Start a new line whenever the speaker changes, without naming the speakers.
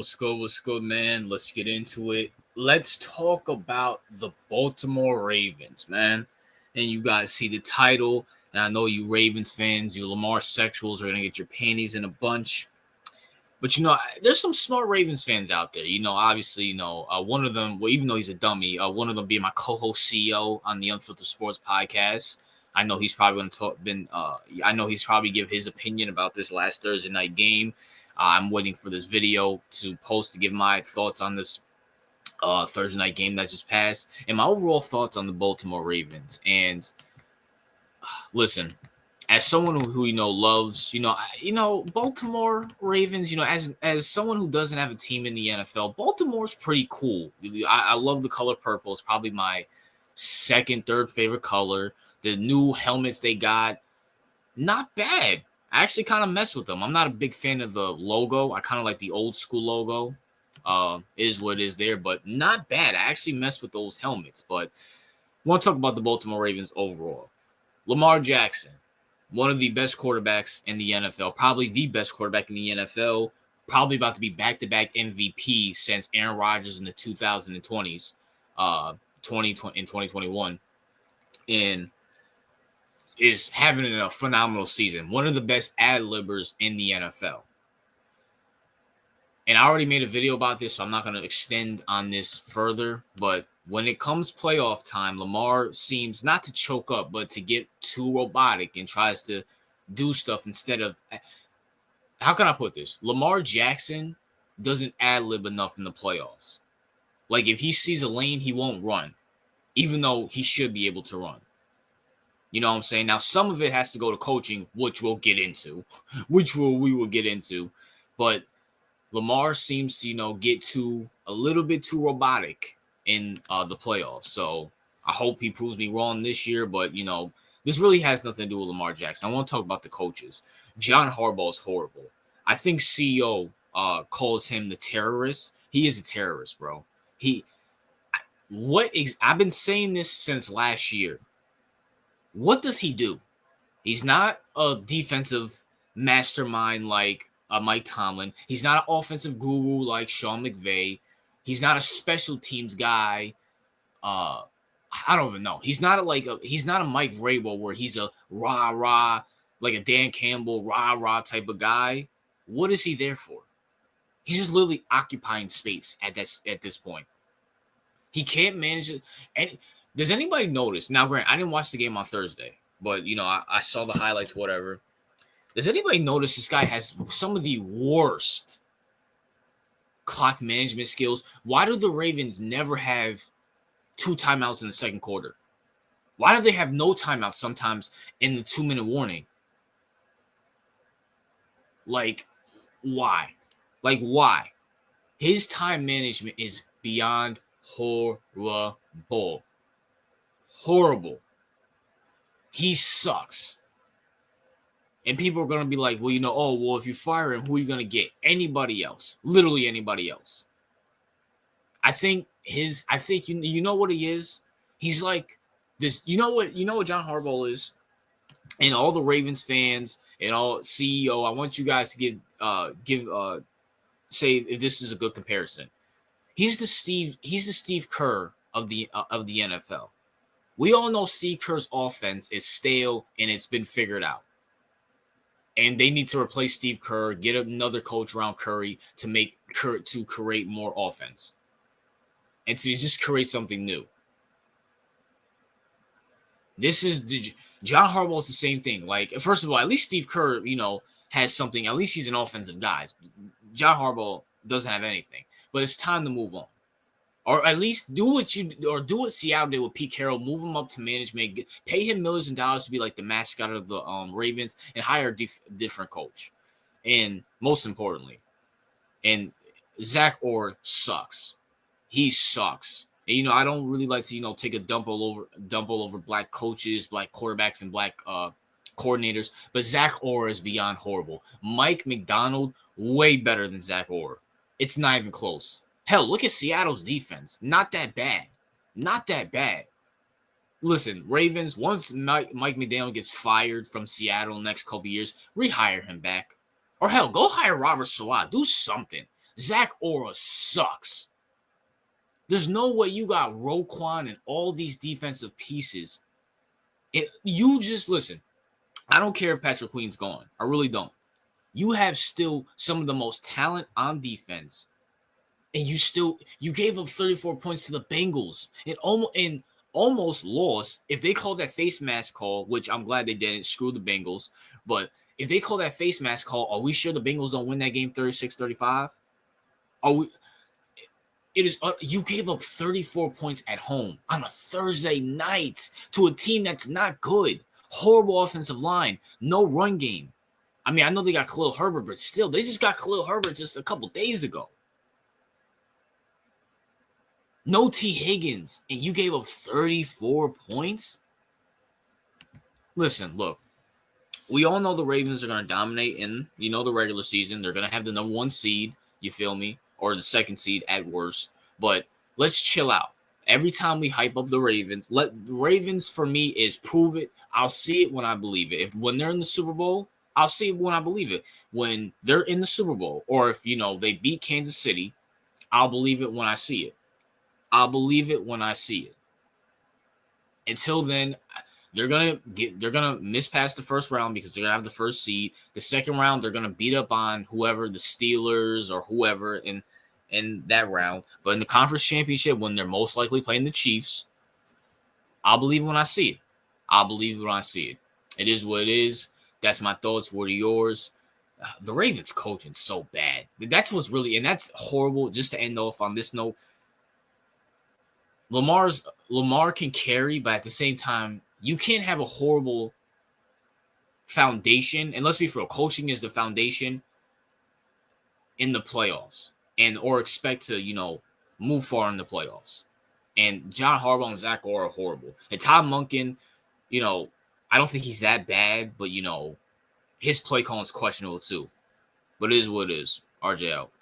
What's good? What's good, man? Let's get into it. Let's talk about the Baltimore Ravens, man. And you guys see the title, and I know you Ravens fans, you Lamar sexuals are gonna get your panties in a bunch. But there's some smart Ravens fans out there. Obviously, one of them. Well, even though he's a dummy, one of them being my co-host CEO on the Unfiltered Sports podcast. I know he's probably going to talk. I know he's probably give his opinion about this last Thursday night game. I'm waiting for this video to post to give my thoughts on this Thursday night game that just passed and my overall thoughts on the Baltimore Ravens. And listen, as someone who loves Baltimore Ravens, as someone who doesn't have a team in the NFL, Baltimore's pretty cool. I love the color purple. It's probably my second, third favorite color. The new helmets they got, not bad. I actually kind of mess with them. I'm not a big fan of the logo. I kind of like the old school logo. Is what it is there, but not bad. I actually mess with those helmets. But I want to talk about the Baltimore Ravens overall. Lamar Jackson, one of the best quarterbacks in the NFL, probably the best quarterback in the NFL, probably about to be back-to-back MVP since Aaron Rodgers in the 2020s, 2020 and 2021, and is having a phenomenal season. One of the best ad-libbers in the NFL. And I already made a video about this, so I'm not going to extend on this further. But when it comes playoff time, Lamar seems not to choke up, but to get too robotic and tries to do stuff instead of – how can I put this? Lamar Jackson doesn't ad-lib enough in the playoffs. Like, if he sees a lane, he won't run, even though he should be able to run. You know what I'm saying? Now, some of it has to go to coaching, which we'll get into, we will get into. But Lamar seems to, get a little bit too robotic in the playoffs. So I hope he proves me wrong this year. But, this really has nothing to do with Lamar Jackson. I want to talk about the coaches. John Harbaugh is horrible. I think CEO calls him the terrorist. He is a terrorist, bro. I've been saying this since last year. What does he do? He's not a defensive mastermind like Mike Tomlin. He's not an offensive guru like Sean McVay. He's not a special teams guy. I don't even know. He's not a Mike Vrabel where he's a rah-rah, like a Dan Campbell rah-rah type of guy. What is he there for? He's just literally occupying space at this point. He can't manage it. And does anybody notice? Now, Grant, I didn't watch the game on Thursday, but, I saw the highlights, whatever. Does anybody notice this guy has some of the worst clock management skills? Why do the Ravens never have 2 timeouts in the second quarter? Why do they have no timeouts sometimes in the 2-minute warning? Like, why? Why? His time management is beyond horrible. Horrible. He sucks. And people are going to be like, well, if you fire him, who are you going to get? Anybody else. Literally anybody else. I think you know what he is? He's like this. You know what John Harbaugh is? And all the Ravens fans and all CEO, I want you guys to say if this is a good comparison. He's the Steve Kerr of the NFL. We all know Steve Kerr's offense is stale and it's been figured out. And they need to replace Steve Kerr, get another coach around Curry to create more offense. And to just create something new. John Harbaugh is the same thing. Like, first of all, at least Steve Kerr, has something. At least he's an offensive guy. John Harbaugh doesn't have anything. But it's time to move on. Or at least do what Seattle did with Pete Carroll. Move him up to management. Pay him millions of dollars to be like the mascot of the Ravens and hire a different coach. And most importantly, and Zach Orr sucks. He sucks. And, I don't really like to, take a dump all over black coaches, black quarterbacks, and black coordinators. But Zach Orr is beyond horrible. Mike McDonald, way better than Zach Orr. It's not even close. Hell, look at Seattle's defense. Not that bad. Not that bad. Listen, Ravens, once Mike McDaniel gets fired from Seattle next couple years, rehire him back. Or hell, go hire Robert Salah. Do something. Zach Orr sucks. There's no way you got Roquan and all these defensive pieces. You just listen. I don't care if Patrick Queen's gone. I really don't. You have still some of the most talent on defense, and you gave up 34 points to the Bengals and almost lost. If they called that face mask call, which I'm glad they didn't, screw the Bengals. But if they call that face mask call, are we sure the Bengals don't win that game 36-35? Are we? It is. You gave up 34 points at home on a Thursday night to a team that's not good. Horrible offensive line, no run game. I mean, I know they got Khalil Herbert, but still, they just got Khalil Herbert just a couple days ago. No T. Higgins, and you gave up 34 points? Listen, look, we all know the Ravens are going to dominate in, the regular season. They're going to have the number 1 seed, you feel me, or the 2nd seed at worst. But let's chill out. Every time we hype up the Ravens, the Ravens for me is prove it. I'll see it when I believe it. When they're in the Super Bowl, I'll see it when I believe it. When they're in the Super Bowl, or if, they beat Kansas City, I'll believe it when I see it. I'll believe it when I see it. Until then, they're gonna miss past the first round because they're gonna have the first seed. The second round, they're gonna beat up on whoever, the Steelers or whoever in that round. But in the conference championship, when they're most likely playing the Chiefs, I'll believe when I see it. I'll believe when I see it. It is what it is. That's my thoughts. What are yours? The Ravens coaching so bad. That's what's really, and that's horrible. Just to end off on this note, Lamar can carry, but at the same time, you can't have a horrible foundation. And let's be real, coaching is the foundation in the playoffs, or expect to move far in the playoffs. And John Harbaugh and Zach Orr are horrible. And Todd Monken, I don't think he's that bad, but his play calling is questionable too. But it is what it is. RJ out.